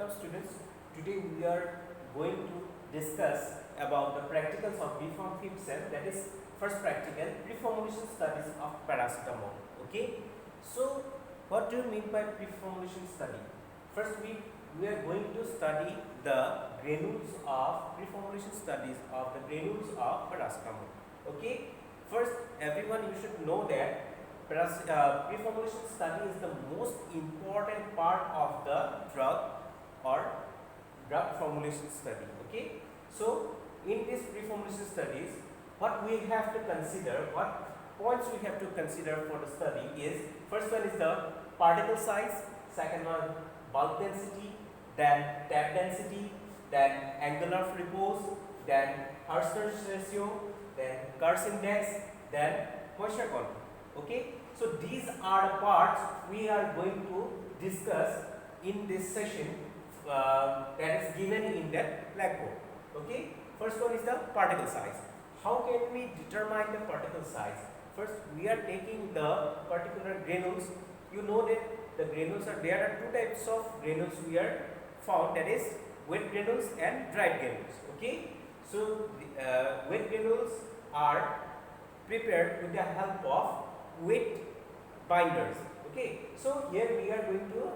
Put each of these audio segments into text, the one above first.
Welcome students. Today we are going to discuss about the practicals of B Farm 5th sem, that is first practical preformulation studies of paracetamol. Okay. So what do you mean by preformulation study? First we are going to study the granules of preformulation studies of the granules of paracetamol. Okay. First everyone you should know that preformulation study is the most important part of the drug or drug formulation study. Okay. So in this preformulation studies, what we have to consider, what points we have to consider for the study is, first one is the particle size, second one bulk density, then tab density, then angle of repose, then Harsner's ratio, then Kerr's index, then moisture content. Okay. So these are the parts we are going to discuss in this session that is given in that blackboard. Okay. First one is the particle size. How can we determine the particle size? First we are taking the particular granules. You know that the granules there are two types of granules we are found, that is wet granules and dried granules. Okay. So wet granules are prepared with the help of wet binders. Okay. So here we are going to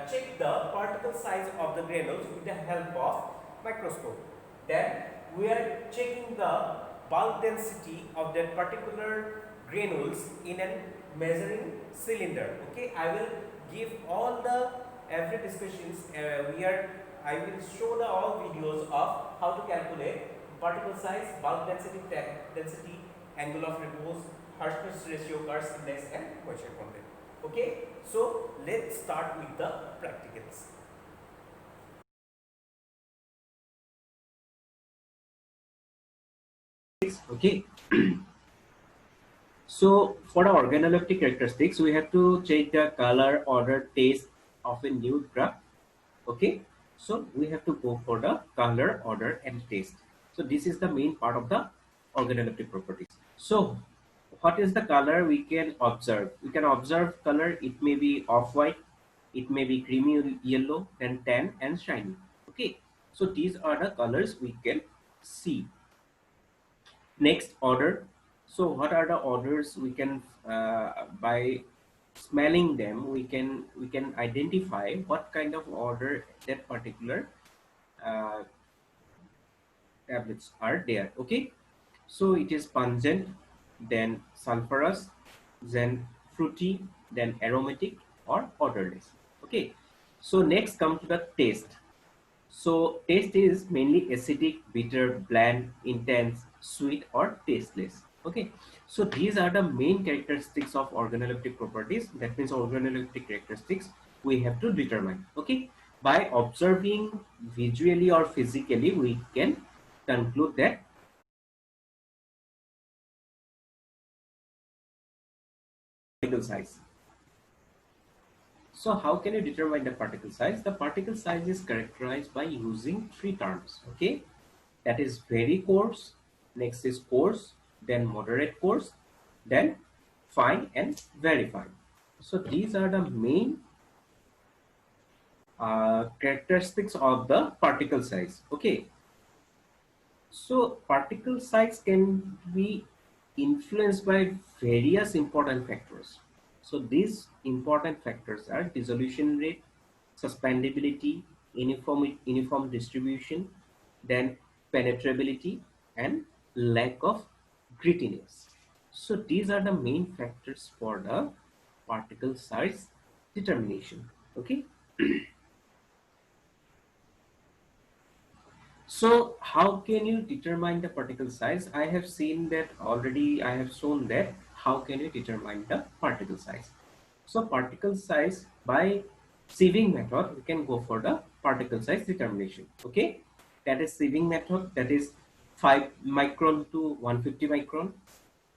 check the particle size of the granules with the help of microscope. Then we are checking the bulk density of that particular granules in a measuring cylinder. Okay. I will give all the every discussions I will show the all videos of how to calculate particle size, bulk density, density, angle of repose, Harsner's ratio, Kerr's index and moisture content. Okay. So let's start with the practicals. Okay. So for the organoleptic characteristics, we have to check the color, order, taste of a new drug. Okay. So we have to go for the color, order and taste. So this is the main part of the organoleptic properties. So what is the color we can observe? We can observe color. It may be off-white, it may be creamy yellow, then tan and shiny. Okay. So these are the colors we can see. Next, order. So what are the orders we can by smelling them we can identify what kind of order that particular tablets are there. Okay. So it is pungent, then sulfurous, then fruity, then aromatic or odorless. Okay. So next come to the taste. So taste is mainly acidic, bitter, bland, intense, sweet or tasteless. Okay. So these are the main characteristics of organoleptic properties. That means organoleptic characteristics we have to determine. Okay. By observing visually or physically, we can conclude that particle size. So how can you determine the particle size? The particle size is characterized by using three terms. Okay. That is very coarse, next is coarse, then moderate coarse, then fine and very fine. So these are the main characteristics of the particle size. Okay. So particle size can be influenced by various important factors. So these important factors are dissolution rate, suspendability, uniform distribution, then penetrability and lack of grittiness. So these are the main factors for the particle size determination. Okay. So how can you determine the particle size? I have seen that already. I have shown that how can you determine the particle size. So particle size by sieving method, we can go for the particle size determination. Okay. That is sieving method, that is 5 micron to 150 micron.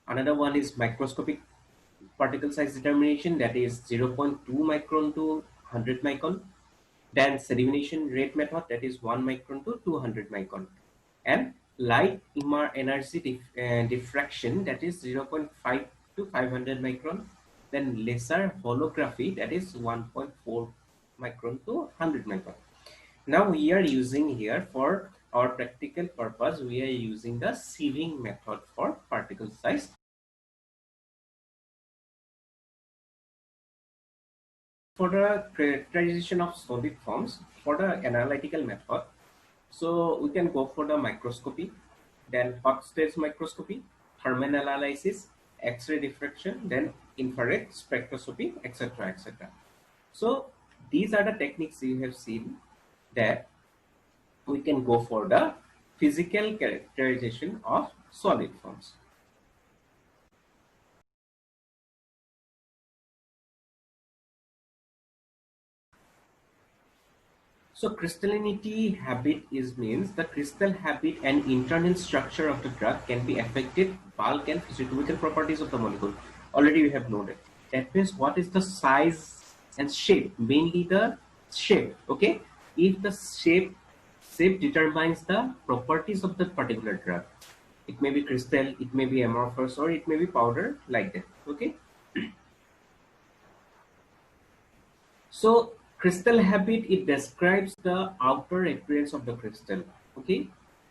Another one is microscopic particle size determination, that is 0.2 micron to 100 micron. Then sedimentation rate method, that is 1 micron to 200 micron. And light energy diffraction, that is 0.5 to 500 micron. Then laser holography, that is 1.4 micron to 100 micron. Now we are using here for our practical purpose, we are using the sieving method for particle size. For the characterization of solid forms, for the analytical method, so we can go for the microscopy, then hot stage microscopy, thermal analysis, X-ray diffraction, then infrared spectroscopy, etc. etc. So these are the techniques you have seen that we can go for the physical characterization of solid forms. So crystallinity habit is means the crystal habit and internal structure of the drug can be affected bulk and physicochemical properties of the molecule. Already we have noted. That means what is the size and shape? Mainly the shape. Okay. If the shape determines the properties of the particular drug. It may be crystal, it may be amorphous, or it may be powder like that. Okay. So crystal habit, it describes the outer appearance of the crystal. Okay.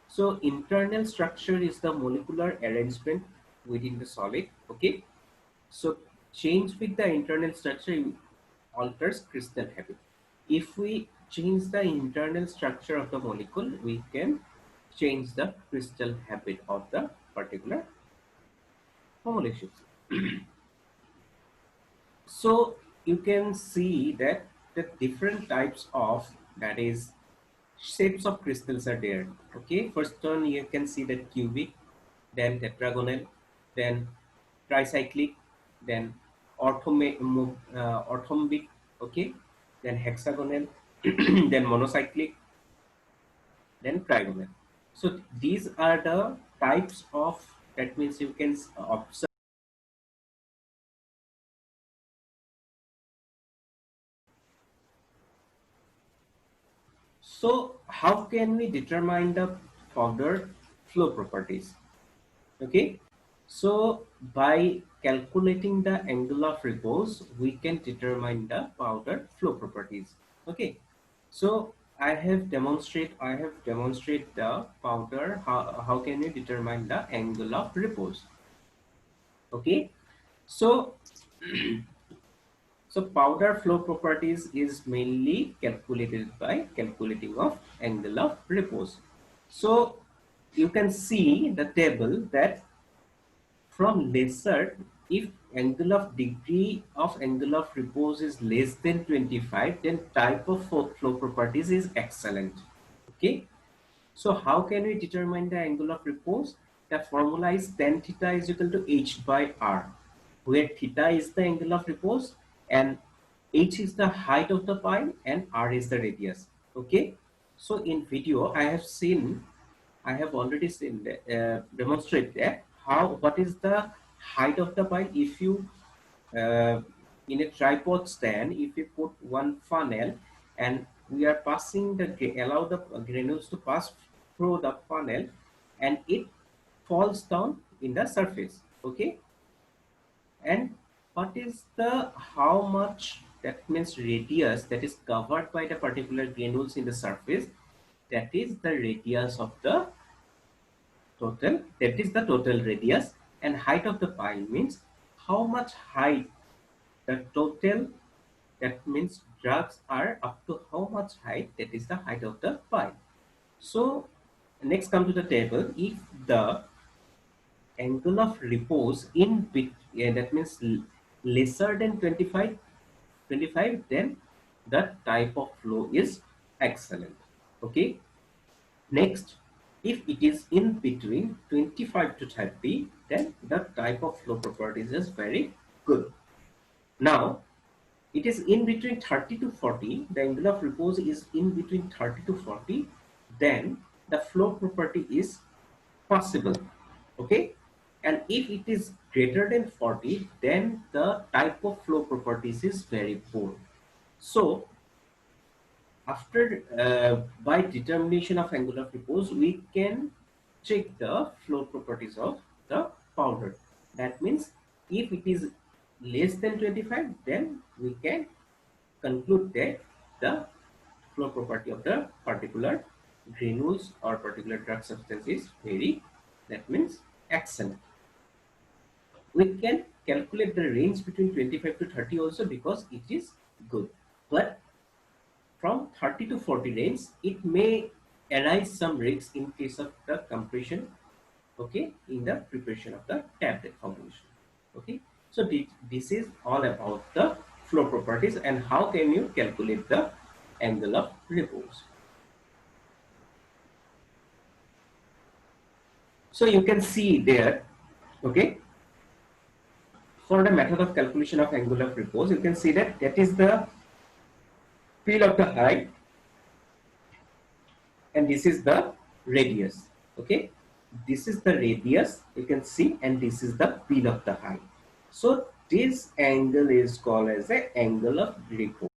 So internal structure is the molecular arrangement within the solid. Okay. So change with the internal structure alters crystal habit. If we change the internal structure of the molecule, we can change the crystal habit of the particular formulation. So you can see that the different types of, that is, shapes of crystals are there. Okay, first one you can see that cubic, then tetragonal, then tricyclic, then orthombic, okay, then hexagonal, then monocyclic, then trigonal. So these are the types of, that means you can observe. So how can we determine the powder flow properties? Okay, so by calculating the angle of repose, we can determine the powder flow properties. Okay, so I have demonstrated the powder, how can we determine the angle of repose. Okay, so so powder flow properties is mainly calculated by calculating of angle of repose. So you can see the table that from lesser, if angle of degree of angle of repose is less than 25, then type of flow properties is excellent. Okay. So how can we determine the angle of repose? The formula is tan theta is equal to h by r, where theta is the angle of repose and h is the height of the pile and r is the radius. Okay. So in video I have already seen demonstrate that what is the height of the pile. If you uh, in a tripod stand, if you put one funnel and we are passing allow the granules to pass through the funnel and it falls down in the surface. Okay, and what is the how much, that means radius, that is covered by the particular granules in the surface, that is the radius of the total, that is the total radius, and height of the pile means how much height the total, that means drugs are up to how much height, that is the height of the pile. So next come to the table. If the angle of repose in bit, that means lesser than 25, then the type of flow is excellent. Okay. Next, if it is in between 25 to 30, then the type of flow properties is very good. Now, it is in between 30 to 40, the angle of repose is in between 30 to 40, then the flow property is possible. Okay. And if it is greater than 40, then the type of flow properties is very poor. So after by determination of angle of repose, we can check the flow properties of the powder. That means if it is less than 25, then we can conclude that the flow property of the particular granules or particular drug substance is very, that means excellent. We can calculate the range between 25 to 30 also because it is good, but from 30 to 40 range it may arise some risks in case of the compression, okay, in the preparation of the tablet formulation. Okay, so this is all about the flow properties and how can you calculate the angle of repose. So you can see there, okay, for the method of calculation of angle of repose, you can see that that is the peel of the height and this is the radius. Okay, this is the radius you can see and this is the peel of the height. So this angle is called as the angle of repose.